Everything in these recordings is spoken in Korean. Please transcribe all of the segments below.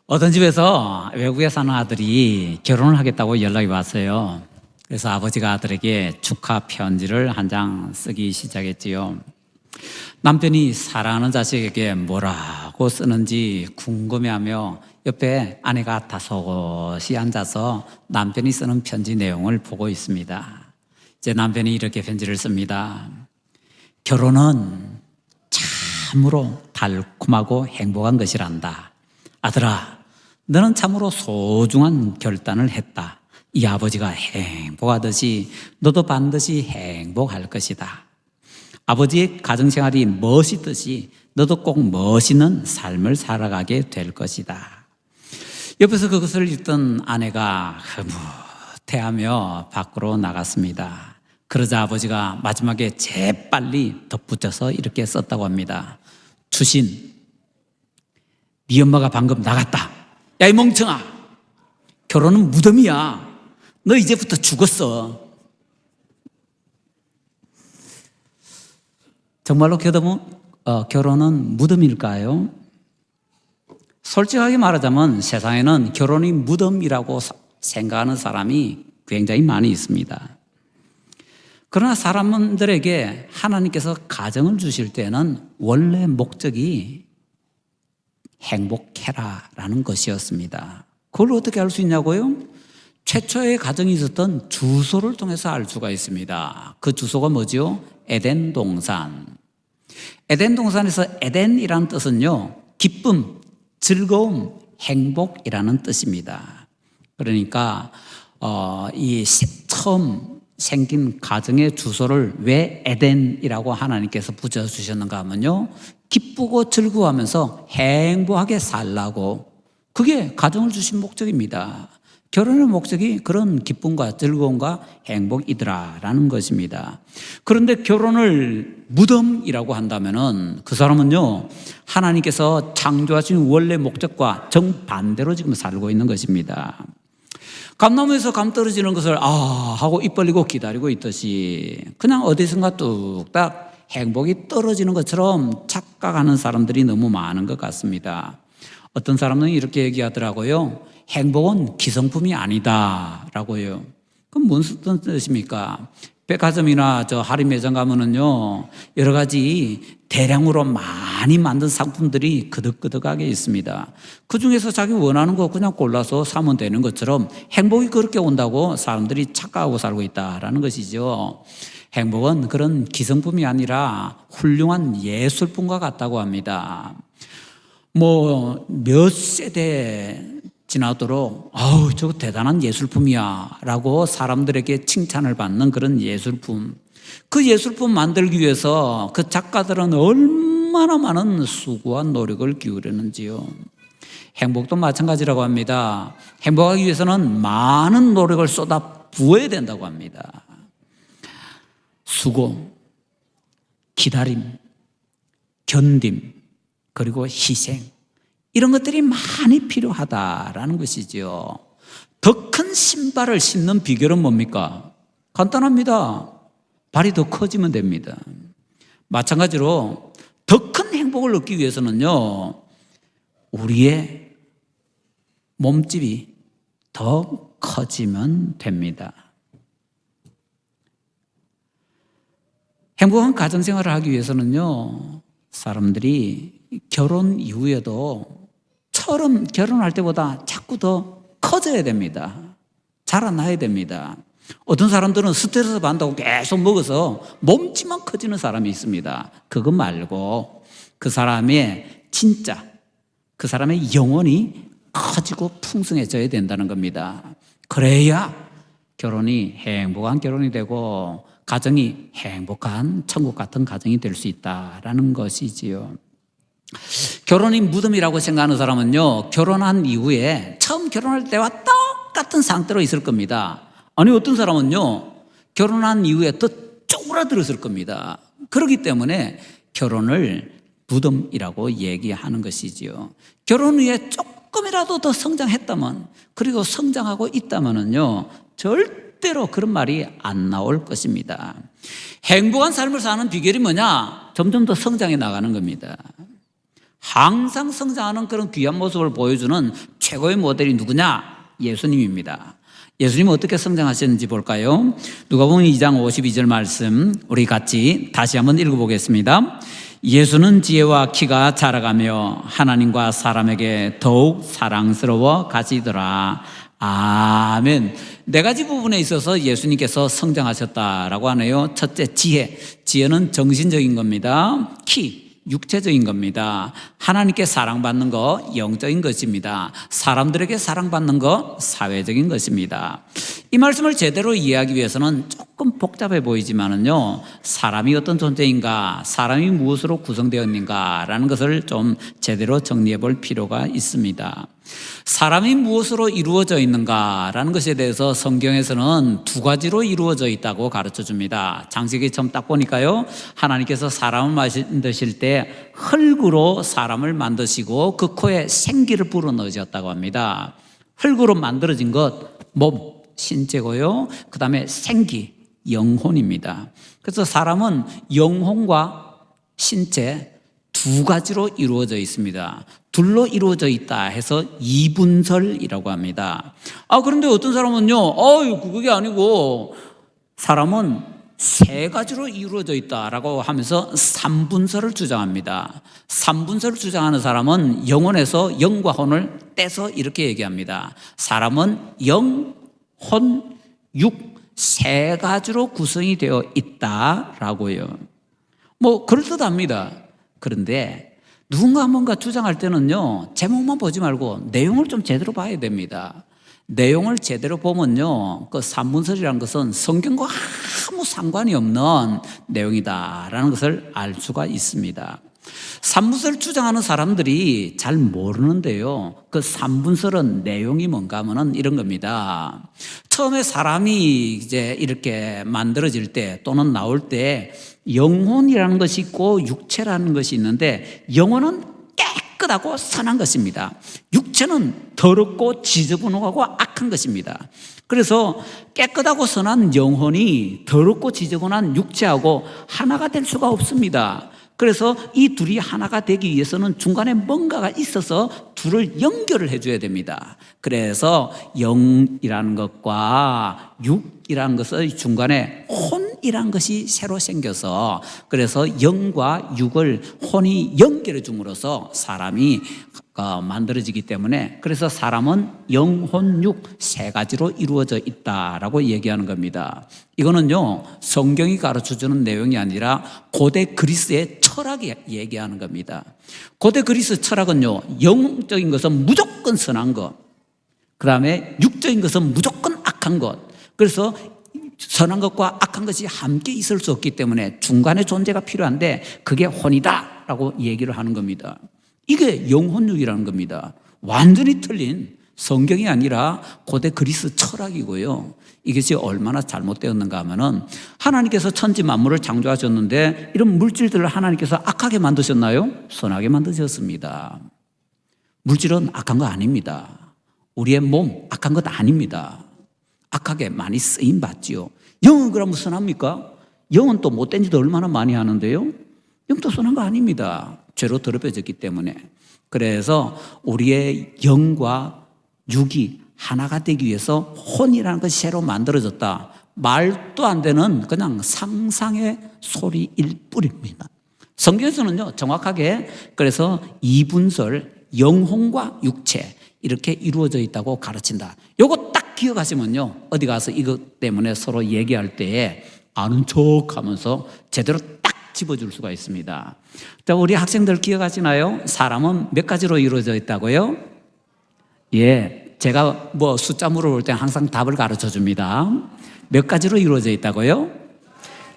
어떤 집에서 외국에 사는 아들이 결혼을 하겠다고 연락이 왔어요. 그래서 아버지가 아들에게 축하 편지를 한 장 쓰기 시작했지요. 남편이 사랑하는 자식에게 뭐라고 쓰는지 궁금해하며 옆에 아내가 다소곳이 앉아서 남편이 쓰는 편지 내용을 보고 있습니다. 이제 남편이 이렇게 편지를 씁니다. 결혼은 참으로 달콤하고 행복한 것이란다. 아들아, 너는 참으로 소중한 결단을 했다. 이 아버지가 행복하듯이 너도 반드시 행복할 것이다. 아버지의 가정생활이 멋있듯이 너도 꼭 멋있는 삶을 살아가게 될 것이다. 옆에서 그것을 읽던 아내가 흐뭇해하며 밖으로 나갔습니다. 그러자 아버지가 마지막에 재빨리 덧붙여서 이렇게 썼다고 합니다. 주신, 네 엄마가 방금 나갔다. 야, 이 멍청아, 결혼은 무덤이야. 너 이제부터 죽었어. 정말로 결혼은 무덤일까요? 솔직하게 말하자면 세상에는 결혼이 무덤이라고 생각하는 사람이 굉장히 많이 있습니다. 그러나 사람들에게 하나님께서 가정을 주실 때는 원래 목적이 행복해라라는 것이었습니다. 그걸 어떻게 알 수 있냐고요? 최초의 가정이 있었던 주소를 통해서 알 수가 있습니다. 그 주소가 뭐죠? 에덴 동산. 에덴 동산에서 에덴이라는 뜻은요, 기쁨, 즐거움, 행복이라는 뜻입니다. 그러니까 이 처음 생긴 가정의 주소를 왜 에덴이라고 하나님께서 붙여주셨는가 하면요, 기쁘고 즐거워하면서 행복하게 살라고, 그게 가정을 주신 목적입니다. 결혼의 목적이 그런 기쁨과 즐거움과 행복이더라라는 것입니다. 그런데 결혼을 무덤이라고 한다면은 그 사람은요, 하나님께서 창조하신 원래 목적과 정반대로 지금 살고 있는 것입니다. 감나무에서 감 떨어지는 것을 하고 입 벌리고 기다리고 있듯이 그냥 어디선가 뚝딱 행복이 떨어지는 것처럼 착각하는 사람들이 너무 많은 것 같습니다. 어떤 사람은 이렇게 얘기하더라고요. 행복은 기성품이 아니다라고요. 그럼 무슨 뜻입니까? 백화점이나 할인 매장 가면은요, 여러 가지 대량으로 많이 만든 상품들이 그득그득하게 있습니다. 그 중에서 자기 원하는 거 그냥 골라서 사면 되는 것처럼 행복이 그렇게 온다고 사람들이 착각하고 살고 있다라는 것이죠. 행복은 그런 기성품이 아니라 훌륭한 예술품과 같다고 합니다. 몇 세대 지나도록 저거 대단한 예술품이야 라고 사람들에게 칭찬을 받는 그런 예술품, 그 예술품 만들기 위해서 그 작가들은 얼마나 많은 수고와 노력을 기울였는지요. 행복도 마찬가지라고 합니다. 행복하기 위해서는 많은 노력을 쏟아 부어야 된다고 합니다. 수고, 기다림, 견딤, 그리고 희생, 이런 것들이 많이 필요하다라는 것이죠. 더 큰 신발을 신는 비결은 뭡니까? 간단합니다. 발이 더 커지면 됩니다. 마찬가지로 더 큰 행복을 얻기 위해서는요, 우리의 몸집이 더 커지면 됩니다. 행복한 가정생활을 하기 위해서는요, 사람들이 결혼 이후에도 처음 결혼할 때보다 자꾸 더 커져야 됩니다. 자라나야 됩니다. 어떤 사람들은 스트레스 받는다고 계속 먹어서 몸집만 커지는 사람이 있습니다. 그거 말고 그 사람의 진짜, 그 사람의 영혼이 커지고 풍성해져야 된다는 겁니다. 그래야 결혼이 행복한 결혼이 되고 가정이 행복한 천국 같은 가정이 될 수 있다라는 것이지요. 결혼이 무덤이라고 생각하는 사람은요, 결혼한 이후에 처음 결혼할 때와 똑같은 상태로 있을 겁니다. 아니, 어떤 사람은요, 결혼한 이후에 더 쪼그라들었을 겁니다. 그렇기 때문에 결혼을 무덤이라고 얘기하는 것이지요. 결혼 후에 조금이라도 더 성장했다면, 그리고 성장하고 있다면은요, 절대로 그런 말이 안 나올 것입니다. 행복한 삶을 사는 비결이 뭐냐? 점점 더 성장해 나가는 겁니다. 항상 성장하는 그런 귀한 모습을 보여주는 최고의 모델이 누구냐? 예수님입니다. 예수님은 어떻게 성장하셨는지 볼까요? 누가복음 2장 52절 말씀 우리 같이 다시 한번 읽어보겠습니다. 예수는 지혜와 키가 자라가며 하나님과 사람에게 더욱 사랑스러워 가시더라. 아멘. 네 가지 부분에 있어서 예수님께서 성장하셨다라고 하네요. 첫째, 지혜. 지혜는 정신적인 겁니다. 키. 육체적인 겁니다. 하나님께 사랑받는 거 영적인 것입니다. 사람들에게 사랑받는 거 사회적인 것입니다. 이 말씀을 제대로 이해하기 위해서는 조금 복잡해 보이지만은요, 사람이 어떤 존재인가, 사람이 무엇으로 구성되었는가라는 것을 좀 제대로 정리해 볼 필요가 있습니다. 사람이 무엇으로 이루어져 있는가라는 것에 대해서 성경에서는 두 가지로 이루어져 있다고 가르쳐 줍니다. 창세기 처음 딱 보니까요, 하나님께서 사람을 만드실 때 흙으로 사람을 만드시고 그 코에 생기를 불어넣으셨다고 합니다. 흙으로 만들어진 것, 몸, 신체고요. 그 다음에 생기, 영혼입니다. 그래서 사람은 영혼과 신체 두 가지로 이루어져 있습니다. 둘로 이루어져 있다 해서 이분설이라고 합니다. 그런데 어떤 사람은요, 그게 아니고 사람은 세 가지로 이루어져 있다라고 하면서 삼분설을 주장합니다. 삼분설을 주장하는 사람은 영혼에서 영과 혼을 떼서 이렇게 얘기합니다. 사람은 영, 혼, 육 세 가지로 구성이 되어 있다라고요. 그럴듯합니다. 그런데 누군가 뭔가 주장할 때는요, 제목만 보지 말고 내용을 좀 제대로 봐야 됩니다. 내용을 제대로 보면요, 그 삼분설이라는 것은 성경과 아무 상관이 없는 내용이다라는 것을 알 수가 있습니다. 삼분설 주장하는 사람들이 잘 모르는데요, 그 삼분설은 내용이 뭔가 하면은 이런 겁니다. 처음에 사람이 이제 이렇게 만들어질 때 또는 나올 때 영혼이라는 것이 있고 육체라는 것이 있는데, 영혼은 깨끗하고 선한 것입니다. 육체는 더럽고 지저분하고 악한 것입니다. 그래서 깨끗하고 선한 영혼이 더럽고 지저분한 육체하고 하나가 될 수가 없습니다. 그래서 이 둘이 하나가 되기 위해서는 중간에 뭔가가 있어서 둘을 연결을 해줘야 됩니다. 그래서 영이라는 것과 육이라는 것의 중간에 혼이라는 것이 새로 생겨서, 그래서 영과 육을 혼이 연결해 줌으로써 사람이 만들어지기 때문에, 그래서 사람은 영, 혼, 육 세 가지로 이루어져 있다라고 얘기하는 겁니다. 이거는요, 성경이 가르쳐주는 내용이 아니라 고대 그리스의 철학이 얘기하는 겁니다. 고대 그리스 철학은요, 영적인 것은 무조건 선한 것, 그 다음에 육적인 것은 무조건 악한 것, 그래서 선한 것과 악한 것이 함께 있을 수 없기 때문에 중간에 존재가 필요한데 그게 혼이다 라고 얘기를 하는 겁니다. 이게 영혼육이라는 겁니다. 완전히 틀린 성경이 아니라 고대 그리스 철학이고요. 이것이 얼마나 잘못되었는가 하면은, 하나님께서 천지 만물을 창조하셨는데 이런 물질들을 하나님께서 악하게 만드셨나요? 선하게 만드셨습니다. 물질은 악한 거 아닙니다. 우리의 몸 악한 것 아닙니다. 악하게 많이 쓰임 받지요. 영은 그러면 선합니까? 영은 또 못된 짓도 얼마나 많이 하는데요. 영도 선한 거 아닙니다. 죄로 더럽혀졌기 때문에. 그래서 우리의 영과 육이 하나가 되기 위해서 혼이라는 것이 새로 만들어졌다. 말도 안 되는 그냥 상상의 소리일 뿐입니다. 성경에서는요, 정확하게 그래서 이분설, 영혼과 육체 이렇게 이루어져 있다고 가르친다. 요거 딱 기억하시면요, 어디 가서 이것 때문에 서로 얘기할 때에 아는 척 하면서 제대로 딱 집어줄 수가 있습니다. 자, 우리 학생들 기억하시나요? 사람은 몇 가지로 이루어져 있다고요? 예, 제가 숫자 물어볼 때 항상 답을 가르쳐 줍니다. 몇 가지로 이루어져 있다고요?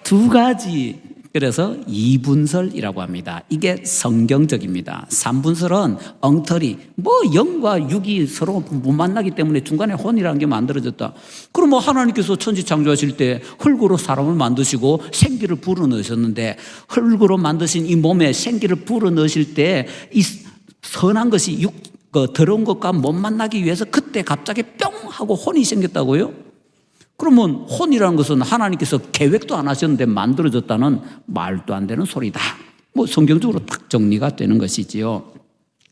두 가지. 그래서 이분설이라고 합니다. 이게 성경적입니다. 삼분설은 엉터리, 영과 육이 서로 못 만나기 때문에 중간에 혼이라는 게 만들어졌다. 그럼 하나님께서 천지 창조하실 때 흙으로 사람을 만드시고 생기를 불어넣으셨는데, 흙으로 만드신 이 몸에 생기를 불어넣으실 때 이 선한 것이 더러운 것과 못 만나기 위해서 그때 갑자기 뿅 하고 혼이 생겼다고요? 그러면 혼이라는 것은 하나님께서 계획도 안 하셨는데 만들어졌다는 말도 안 되는 소리다. 성경적으로 딱 정리가 되는 것이지요.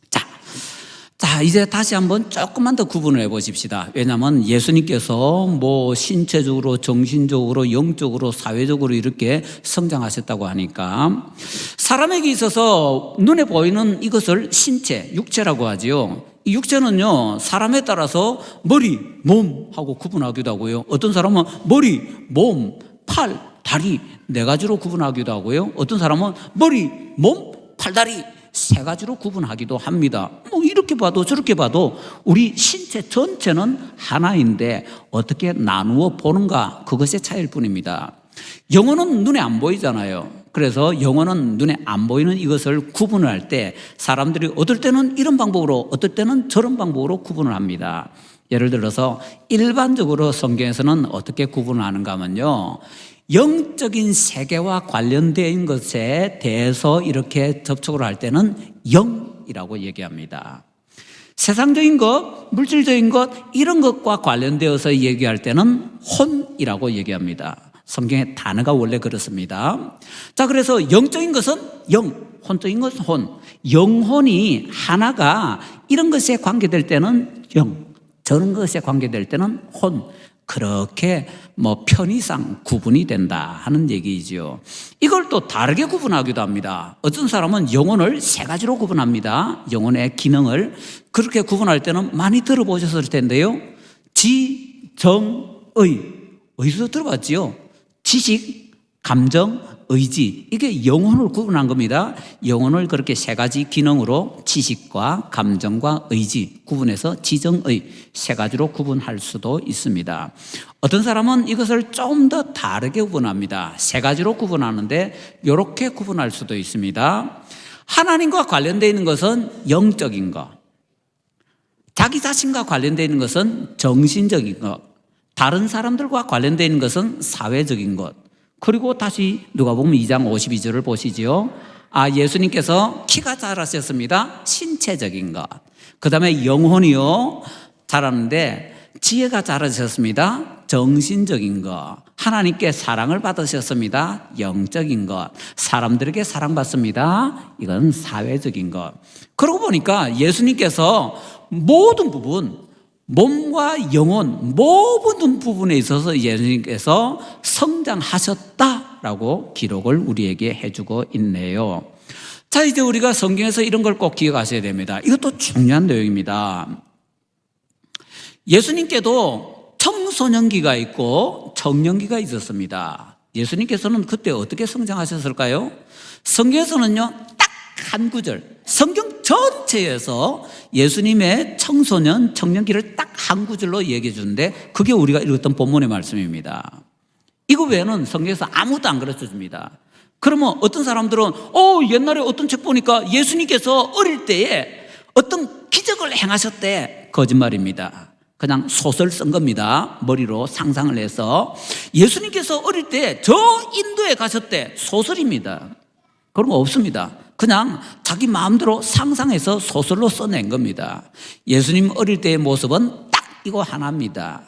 자, 자, 이제 다시 한번 조금만 더 구분을 해 보십시다. 왜냐하면 예수님께서 뭐 신체적으로, 정신적으로, 영적으로, 사회적으로 이렇게 성장하셨다고 하니까 사람에게 있어서 눈에 보이는 이것을 신체, 육체라고 하지요. 이 육체는요, 사람에 따라서 머리, 몸 하고 구분하기도 하고요. 어떤 사람은 머리, 몸, 팔, 다리 네 가지로 구분하기도 하고요. 어떤 사람은 머리, 몸, 팔, 다리 세 가지로 구분하기도 합니다. 뭐 이렇게 봐도 저렇게 봐도 우리 신체 전체는 하나인데 어떻게 나누어 보는가, 그것의 차이일 뿐입니다. 영혼은 눈에 안 보이잖아요. 그래서 영혼은 눈에 안 보이는 이것을 구분을 할 때 사람들이 어떨 때는 이런 방법으로, 어떨 때는 저런 방법으로 구분을 합니다. 예를 들어서 일반적으로 성경에서는 어떻게 구분을 하는가 하면요, 영적인 세계와 관련된 것에 대해서 이렇게 접촉을 할 때는 영이라고 얘기합니다. 세상적인 것, 물질적인 것, 이런 것과 관련되어서 얘기할 때는 혼이라고 얘기합니다. 성경의 단어가 원래 그렇습니다. 자, 그래서 영적인 것은 영, 혼적인 것은 혼. 영혼이 하나가 이런 것에 관계될 때는 영, 저런 것에 관계될 때는 혼. 그렇게 뭐 편의상 구분이 된다 하는 얘기죠. 이걸 또 다르게 구분하기도 합니다. 어떤 사람은 영혼을 세 가지로 구분합니다. 영혼의 기능을 그렇게 구분할 때는 많이 들어보셨을 텐데요. 지, 정, 의. 어디서 들어봤지요? 지식, 감정, 의지. 이게 영혼을 구분한 겁니다. 영혼을 그렇게 세 가지 기능으로 지식과 감정과 의지 구분해서 지정의 세 가지로 구분할 수도 있습니다. 어떤 사람은 이것을 좀 더 다르게 구분합니다. 세 가지로 구분하는데 이렇게 구분할 수도 있습니다. 하나님과 관련되어 있는 것은 영적인 것, 자기 자신과 관련되어 있는 것은 정신적인 것, 다른 사람들과 관련되어 있는 것은 사회적인 것. 그리고 다시 누가복음 2장 52절을 보시지요. 예수님께서 키가 자라셨습니다. 신체적인 것. 그 다음에 영혼이요, 자랐는데 지혜가 자라셨습니다. 정신적인 것. 하나님께 사랑을 받으셨습니다. 영적인 것. 사람들에게 사랑받습니다. 이건 사회적인 것. 그러고 보니까 예수님께서 모든 부분, 몸과 영혼 모든 부분에 있어서 예수님께서 성장하셨다라고 기록을 우리에게 해주고 있네요. 자, 이제 우리가 성경에서 이런 걸 꼭 기억하셔야 됩니다. 이것도 중요한 내용입니다. 예수님께도 청소년기가 있고 청년기가 있었습니다. 예수님께서는 그때 어떻게 성장하셨을까요? 성경에서는요, 딱 한 구절, 성경 전체에서 예수님의 청소년, 청년기를 딱 한 구절로 얘기해 주는데 그게 우리가 읽었던 본문의 말씀입니다. 이거 외에는 성경에서 아무것도 안 가르쳐 줍니다. 그러면 어떤 사람들은 옛날에 어떤 책 보니까 예수님께서 어릴 때에 어떤 기적을 행하셨대. 거짓말입니다. 그냥 소설 쓴 겁니다. 머리로 상상을 해서 예수님께서 어릴 때 저 인도에 가셨대. 소설입니다. 그런 거 없습니다. 그냥 자기 마음대로 상상해서 소설로 써낸 겁니다. 예수님 어릴 때의 모습은 딱 이거 하나입니다.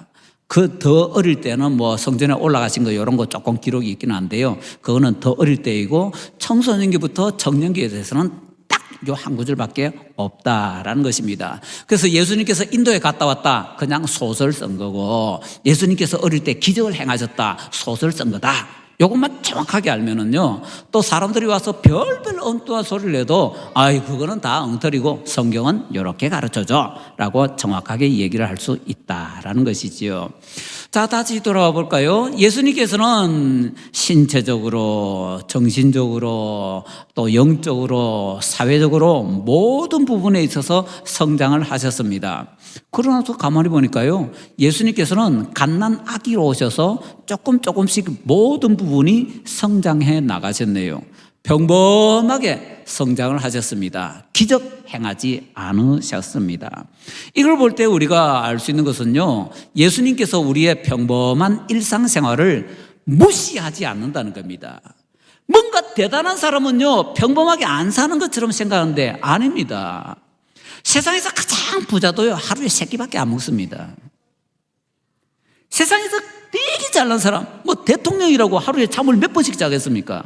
그 더 어릴 때는 뭐 성전에 올라가신 거 이런 거 조금 기록이 있긴 한데요. 그거는 더 어릴 때이고 청소년기부터 청년기에 대해서는 딱 요 한 구절밖에 없다라는 것입니다. 그래서 예수님께서 인도에 갔다 왔다 그냥 소설 쓴 거고, 예수님께서 어릴 때 기적을 행하셨다 소설 쓴 거다. 요것만 정확하게 알면은요, 또 사람들이 와서 별별 엉뚱한 소리를 내도 그거는 다 엉터리고 성경은 이렇게 가르쳐줘 라고 정확하게 얘기를 할 수 있다라는 것이지요. 자, 다시 돌아와 볼까요? 예수님께서는 신체적으로, 정신적으로, 또 영적으로, 사회적으로 모든 부분에 있어서 성장을 하셨습니다. 그러나 또 가만히 보니까요, 예수님께서는 갓난 아기로 오셔서 조금씩 모든 부분이 성장해 나가셨네요. 평범하게 성장을 하셨습니다. 기적 행하지 않으셨습니다. 이걸 볼 때 우리가 알 수 있는 것은요, 예수님께서 우리의 평범한 일상생활을 무시하지 않는다는 겁니다. 뭔가 대단한 사람은요, 평범하게 안 사는 것처럼 생각하는데 아닙니다. 세상에서 가장 부자도요, 하루에 3끼밖에 안 먹습니다. 세상에서 되게 잘난 사람, 뭐 대통령이라고 하루에 잠을 몇 번씩 자겠습니까?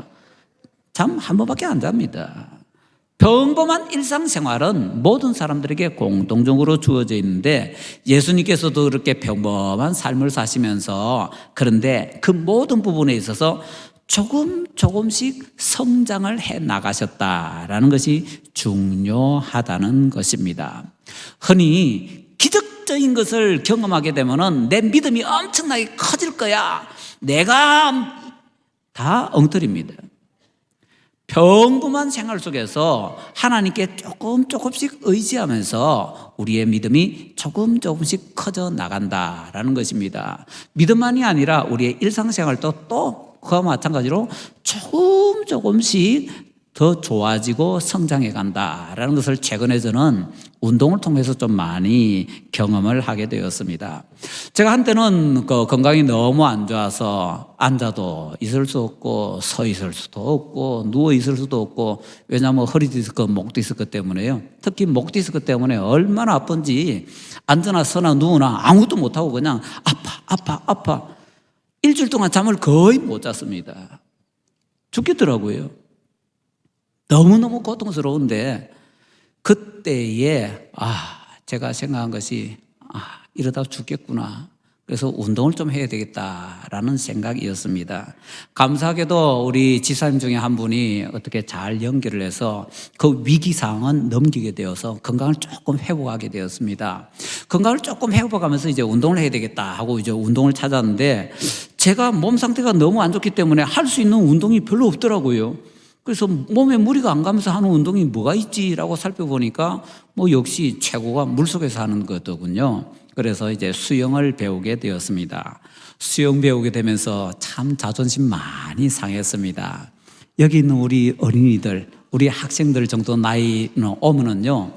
잠 한 번밖에 안 잡니다. 평범한 일상생활은 모든 사람들에게 공통적으로 주어져 있는데 예수님께서도 그렇게 평범한 삶을 사시면서 그런데 그 모든 부분에 있어서 조금씩 성장을 해 나가셨다라는 것이 중요하다는 것입니다. 흔히 기적적인 것을 경험하게 되면은 내 믿음이 엄청나게 커질 거야. 내가 다 엉터리입니다. 평범한 생활 속에서 하나님께 조금씩 의지하면서 우리의 믿음이 조금씩 커져 나간다라는 것입니다. 믿음만이 아니라 우리의 일상생활도 또 그와 마찬가지로 조금씩 더 좋아지고 성장해 간다라는 것을 최근에 저는 운동을 통해서 좀 많이 경험을 하게 되었습니다. 제가 한때는 건강이 너무 안 좋아서 앉아도 있을 수 없고 서 있을 수도 없고 누워 있을 수도 없고 왜냐하면 허리 디스크, 목 디스크 때문에요. 특히 목 디스크 때문에 얼마나 아픈지 앉거나 서나 누우나 아무것도 못하고 그냥 아파. 일주일 동안 잠을 거의 못 잤습니다. 죽겠더라고요. 너무너무 고통스러운데 그때에 제가 생각한 것이 이러다 죽겠구나. 그래서 운동을 좀 해야 되겠다라는 생각이었습니다. 감사하게도 우리 지사님 중에 한 분이 어떻게 잘 연결을 해서 그 위기 상황은 넘기게 되어서 건강을 조금 회복하게 되었습니다. 건강을 조금 회복하면서 이제 운동을 해야 되겠다 하고 이제 운동을 찾았는데 제가 몸 상태가 너무 안 좋기 때문에 할 수 있는 운동이 별로 없더라고요. 그래서 몸에 무리가 안 가면서 하는 운동이 뭐가 있지라고 살펴보니까 역시 최고가 물속에서 하는 거더군요. 그래서 이제 수영을 배우게 되었습니다. 수영 배우게 되면서 참 자존심 많이 상했습니다. 여기 있는 우리 어린이들, 우리 학생들 정도 나이는 오면은요,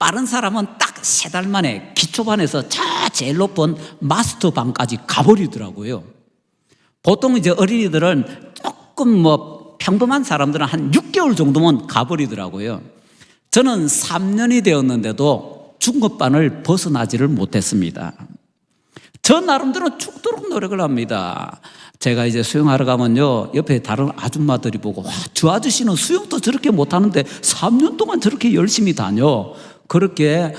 빠른 사람은 딱 3달 만에 기초반에서 저 제일 높은 마스터반까지 가버리더라고요. 보통 이제 어린이들은 조금 평범한 사람들은 한 6개월 정도면 가버리더라고요. 저는 3년이 되었는데도 중급반을 벗어나지를 못했습니다. 저 나름대로 죽도록 노력을 합니다. 제가 이제 수영하러 가면요, 옆에 다른 아줌마들이 보고 저 아저씨는 수영도 저렇게 못하는데 3년 동안 저렇게 열심히 다녀. 그렇게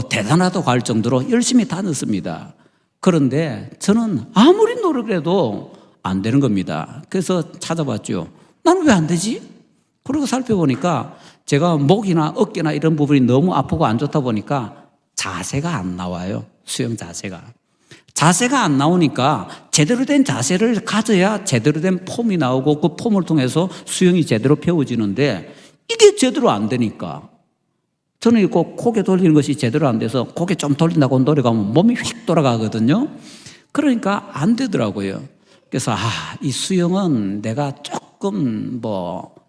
대단하다고 할 정도로 열심히 다녔습니다. 그런데 저는 아무리 노력을 해도 안 되는 겁니다. 그래서 찾아봤죠. 나는 왜 안 되지? 그러고 살펴보니까 제가 목이나 어깨나 이런 부분이 너무 아프고 안 좋다 보니까 자세가 안 나와요. 수영 자세가. 자세가 안 나오니까 제대로 된 자세를 가져야 제대로 된 폼이 나오고 그 폼을 통해서 수영이 제대로 배워지는데 이게 제대로 안 되니까 저는 이거 고개 돌리는 것이 제대로 안 돼서 고개 좀 돌린다고 노력하면 몸이 휙 돌아가거든요. 그러니까 안 되더라고요. 그래서 이 수영은 내가 조금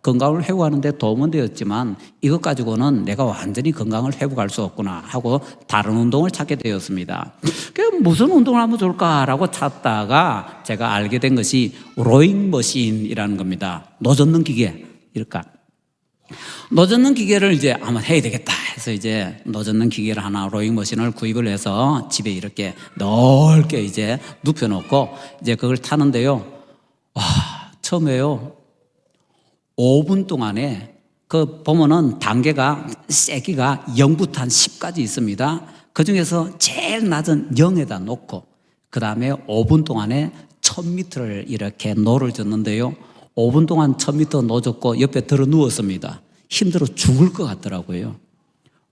건강을 회복하는 데 도움은 되었지만 이것 가지고는 내가 완전히 건강을 회복할 수 없구나 하고 다른 운동을 찾게 되었습니다. 그래서 무슨 운동을 하면 좋을까라고 찾다가 제가 알게 된 것이 로잉머신이라는 겁니다. 노젓는 기계. 노젓는 기계를 이제 한번 해야 되겠다 해서 이제 노젓는 기계를 하나 로잉머신을 구입을 해서 집에 이렇게 넓게 이제 눕혀놓고 이제 그걸 타는데요. 처음에요. 5분 동안에 보면은 단계가 세기가 0부터 한 10까지 있습니다. 그 중에서 제일 낮은 0에다 놓고 그 다음에 5분 동안에 1000m를 이렇게 노를 젓는데요. 5분 동안 1000m 노젓고 옆에 들어 누웠습니다. 힘들어 죽을 것 같더라고요.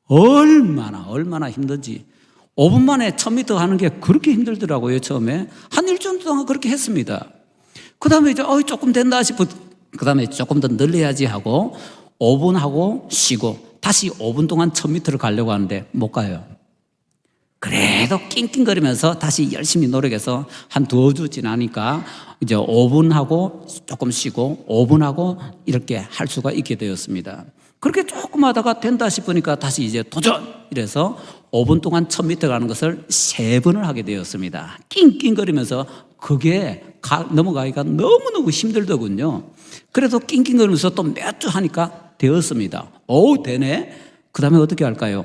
얼마나 힘든지. 5분 만에 1000m 하는 게 그렇게 힘들더라고요. 처음에 한 일주일 동안 그렇게 했습니다. 그 다음에 이제 조금 된다 싶어 그 다음에 조금 더 늘려야지 하고 5분 하고 쉬고 다시 5분 동안 1000m를 가려고 하는데 못 가요. 그래도 낑낑거리면서 다시 열심히 노력해서 한 2주 지나니까 이제 5분 하고 조금 쉬고 5분 하고 이렇게 할 수가 있게 되었습니다. 그렇게 조금 하다가 된다 싶으니까 다시 이제 도전! 이래서 5분 동안 1000m 가는 것을 3번을 하게 되었습니다. 낑낑거리면서 그게 넘어가기가 너무너무 힘들더군요. 그래서 낑낑거리면서 또 몇 주 하니까 되었습니다. 되네? 그 다음에 어떻게 할까요?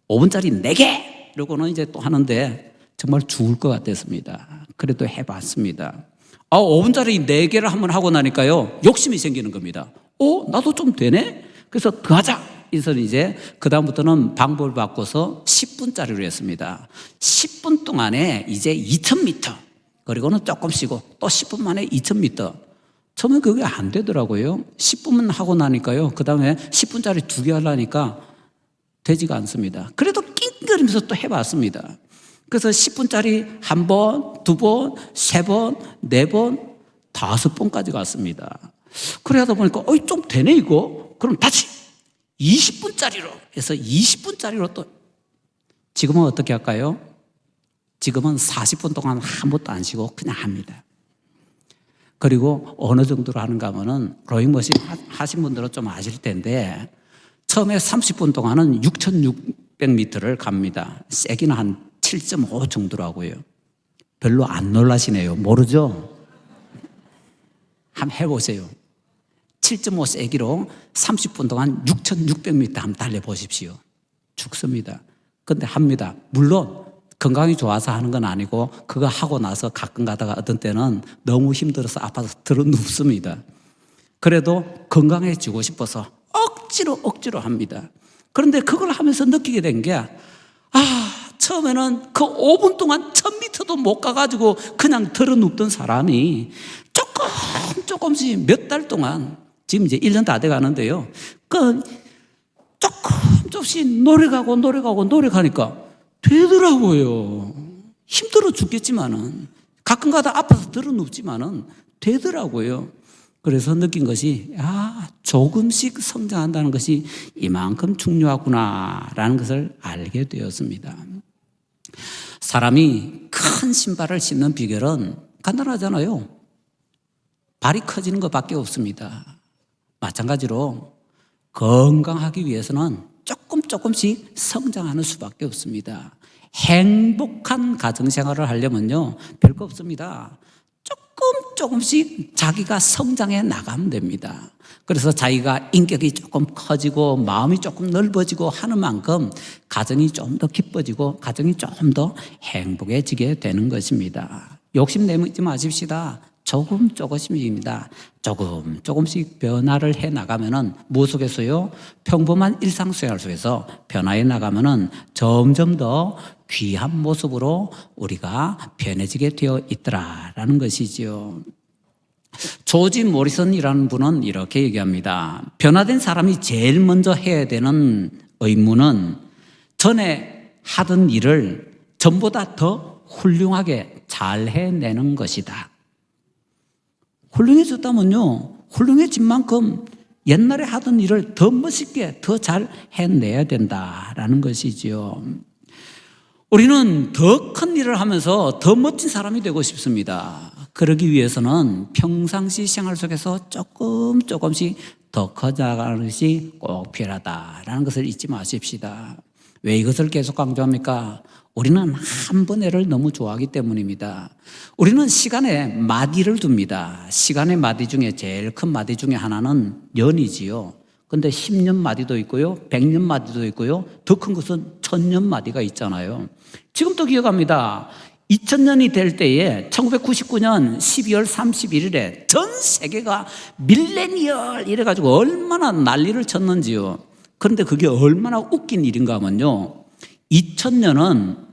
5분짜리 4개! 이러고는 이제 또 하는데 정말 죽을 것 같았습니다. 그래도 해봤습니다. 5분짜리 4개를 한번 하고 나니까요, 욕심이 생기는 겁니다. 나도 좀 되네? 그래서 더 하자. 그래서 이제 그다음부터는 방법을 바꿔서 10분짜리로 했습니다. 10분 동안에 이제 2,000m, 그리고는 조금 쉬고 또 10분 만에 2,000m. 처음에 그게 안 되더라고요. 10분만 하고 나니까요. 그 다음에 10분짜리 2개 하려니까 되지가 않습니다. 그래도 낑낑거리면서 또 해봤습니다. 그래서 10분짜리 1번, 2번, 3번, 4번, 5번까지 갔습니다. 그래 하다 보니까 좀 되네 이거. 그럼 다시 20분짜리로 해서 20분짜리로 또 지금은 어떻게 할까요? 지금은 40분 동안 한 번도 안 쉬고 그냥 합니다. 그리고 어느 정도로 하는가 하면은 로잉머신 하신 분들은 좀 아실 텐데 처음에 30분 동안은 6,600m를 갑니다. 세기는 한 7.5 정도로 하고요. 별로 안 놀라시네요. 모르죠? 한번 해보세요. 7.5 세기로 30분 동안 6,600m 한번 달려보십시오. 죽습니다. 근데 합니다. 물론 건강이 좋아서 하는 건 아니고 그거 하고 나서 가끔 가다가 어떤 때는 너무 힘들어서 아파서 들어 눕습니다. 그래도 건강해지고 싶어서 억지로 합니다. 그런데 그걸 하면서 느끼게 된 게 처음에는 그 5분 동안 1,000m도 못 가가지고 그냥 들어 눕던 사람이 조금씩 몇 달 동안 지금 이제 1년 다 돼 가는데요. 조금씩 노력하니까 되더라고요. 힘들어 죽겠지만은 가끔 가다 아파서 들어 눕지만은 되더라고요. 그래서 느낀 것이 조금씩 성장한다는 것이 이만큼 중요하구나라는 것을 알게 되었습니다. 사람이 큰 신발을 신는 비결은 간단하잖아요. 발이 커지는 것밖에 없습니다. 마찬가지로 건강하기 위해서는 조금씩 성장하는 수밖에 없습니다. 행복한 가정생활을 하려면요 별거 없습니다. 조금씩 자기가 성장해 나가면 됩니다. 그래서 자기가 인격이 조금 커지고 마음이 조금 넓어지고 하는 만큼 가정이 좀 더 기뻐지고 가정이 좀 더 행복해지게 되는 것입니다. 욕심내지 마십시다. 조금씩입니다. 조금씩 변화를 해 나가면은 무속에서요 평범한 일상생활 속에서 변화해 나가면은 점점 더 귀한 모습으로 우리가 변해지게 되어 있더라라는 것이지요. 조지 모리슨이라는 분은 이렇게 얘기합니다. 변화된 사람이 제일 먼저 해야 되는 의무는 전에 하던 일을 전보다 더 훌륭하게 잘 해내는 것이다. 훌륭해졌다면요, 훌륭해진 만큼 옛날에 하던 일을 더 멋있게 더 잘 해내야 된다라는 것이지요. 우리는 더 큰 일을 하면서 더 멋진 사람이 되고 싶습니다. 그러기 위해서는 평상시 생활 속에서 조금씩 더 커져가는 것이 꼭 필요하다라는 것을 잊지 마십시다. 왜 이것을 계속 강조합니까? 우리는 한 번에를 너무 좋아하기 때문입니다. 우리는 시간에 마디를 둡니다. 시간의 마디 중에 제일 큰 마디 중에 하나는 년이지요. 근데 10년 마디도 있고요, 100년 마디도 있고요, 더 큰 것은 1000년 마디가 있잖아요. 지금도 기억합니다. 2000년이 될 때에 1999년 12월 31일에 전 세계가 밀레니얼 이래가지고 얼마나 난리를 쳤는지요. 그런데 그게 얼마나 웃긴 일인가 하면요, 2000년은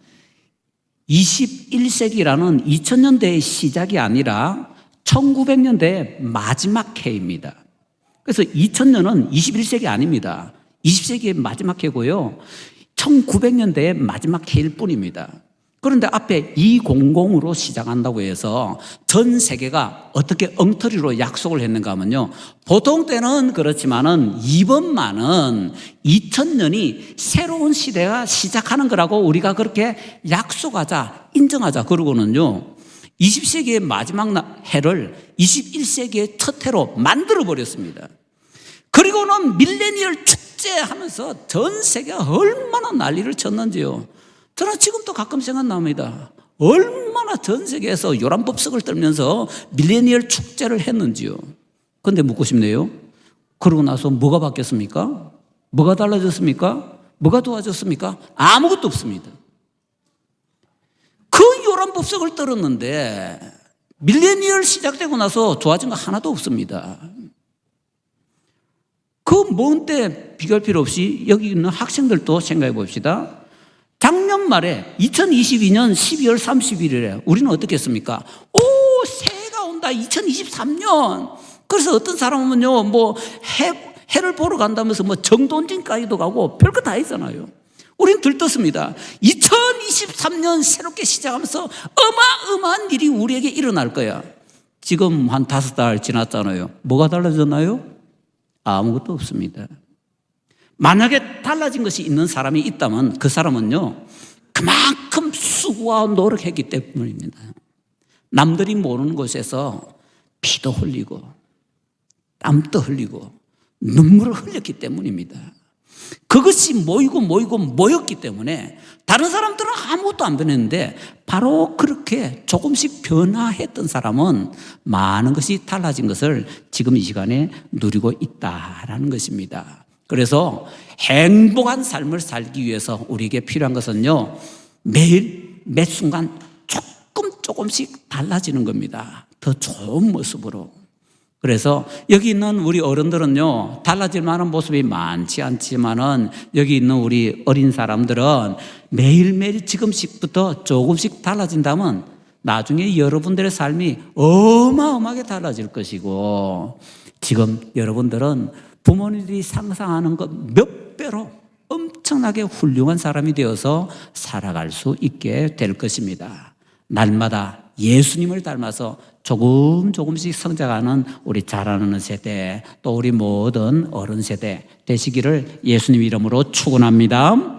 21세기라는 2000년대의 시작이 아니라 1900년대의 마지막 해입니다. 그래서 2000년은 21세기 아닙니다. 20세기의 마지막 해고요, 1900년대의 마지막 해일 뿐입니다. 그런데 앞에 200으로 시작한다고 해서 전 세계가 어떻게 엉터리로 약속을 했는가 하면요, 보통 때는 그렇지만은 이번만은 2000년이 새로운 시대가 시작하는 거라고 우리가 그렇게 약속하자, 인정하자 그러고는요 20세기의 마지막 해를 21세기의 첫 해로 만들어 버렸습니다. 그리고는 밀레니얼 축제하면서 전 세계가 얼마나 난리를 쳤는지요. 저는 지금도 가끔 생각납니다. 얼마나 전 세계에서 요란법석을 떨면서 밀레니얼 축제를 했는지요. 그런데 묻고 싶네요. 그러고 나서 뭐가 바뀌었습니까? 뭐가 달라졌습니까? 뭐가 도와줬습니까? 아무것도 없습니다. 그 요란법석을 떨었는데 밀레니얼 시작되고 나서 좋아진 거 하나도 없습니다. 그 그 먼 때 비교할 필요 없이 여기 있는 학생들도 생각해 봅시다. 작년 말에 2022년 12월 31일에 우리는 어떻게 했습니까? 오, 새해가 온다. 2023년. 그래서 어떤 사람은요, 뭐 해를 보러 간다면서 뭐 정돈진까지도 가고 별거 다 했잖아요. 우린 들떴습니다. 2023년 새롭게 시작하면서 어마어마한 일이 우리에게 일어날 거야. 지금 한 5달 지났잖아요. 뭐가 달라졌나요? 아무것도 없습니다. 만약에 달라진 것이 있는 사람이 있다면 그 사람은요, 그만큼 수고하고 노력했기 때문입니다. 남들이 모르는 곳에서 피도 흘리고 땀도 흘리고 눈물을 흘렸기 때문입니다. 그것이 모였기 때문에 다른 사람들은 아무것도 안 변했는데 바로 그렇게 조금씩 변화했던 사람은 많은 것이 달라진 것을 지금 이 시간에 누리고 있다라는 것입니다. 그래서 행복한 삶을 살기 위해서 우리에게 필요한 것은요, 매일 매 순간 조금씩 달라지는 겁니다. 더 좋은 모습으로. 그래서 여기 있는 우리 어른들은요, 달라질 만한 모습이 많지 않지만은 여기 있는 우리 어린 사람들은 매일매일 지금씩부터 조금씩 달라진다면 나중에 여러분들의 삶이 어마어마하게 달라질 것이고, 지금 여러분들은 부모님들이 상상하는 것 몇 배로 엄청나게 훌륭한 사람이 되어서 살아갈 수 있게 될 것입니다. 날마다 예수님을 닮아서 조금씩 성장하는 우리 자라나는 세대, 또 우리 모든 어른 세대 되시기를 예수님 이름으로 축원합니다.